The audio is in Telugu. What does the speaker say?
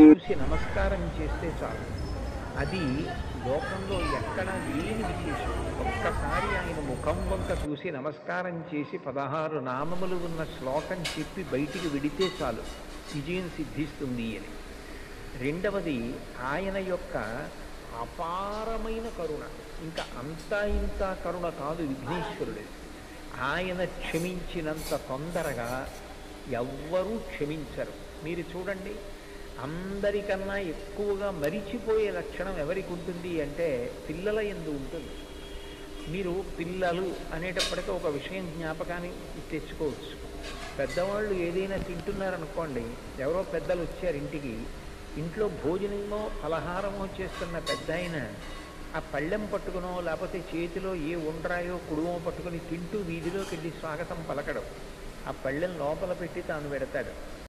చూసి నమస్కారం చేస్తే చాలు. అది లోకంలో ఎక్కడ లేని విశేషం. ఒక్కసారి ఆయన ముఖం వంక చూసి నమస్కారం చేసి 16 నామములు ఉన్న శ్లోకం చెప్పి బయటికి విడితే చాలు, విజయం సిద్ధిస్తుంది అని. రెండవది ఆయన యొక్క అపారమైన కరుణ. ఇంకా అంతా ఇంత కరుణ కాదు విఘ్నేశ్వరుడు. ఆయన క్షమించినంత తొందరగా ఎవ్వరూ క్షమించరు. మీరు చూడండి, అందరికన్నా ఎక్కువగా మరిచిపోయే లక్షణం ఎవరికి ఉంటుంది అంటే పిల్లల యందు ఉంటుంది. మీరు పిల్లలు అనేటప్పటికీ ఒక విషయం జ్ఞాపకానికి తెచ్చుకోవచ్చు. పెద్దవాళ్ళు ఏదైనా తింటున్నారనుకోండి, ఎవరో పెద్దలు వచ్చారు ఇంటికి, ఇంట్లో భోజనమో ఫలహారమో చేస్తున్న పెద్ద ఆయన ఆ పళ్ళెం పట్టుకునో లేకపోతే చేతిలో ఏ ఉండ్రాయో కుడుమో పట్టుకుని తింటూ వీధిలోకి వెళ్ళి స్వాగతం పలకడం, ఆ పళ్ళెం లోపల పెట్టి తాను పెడతాడు.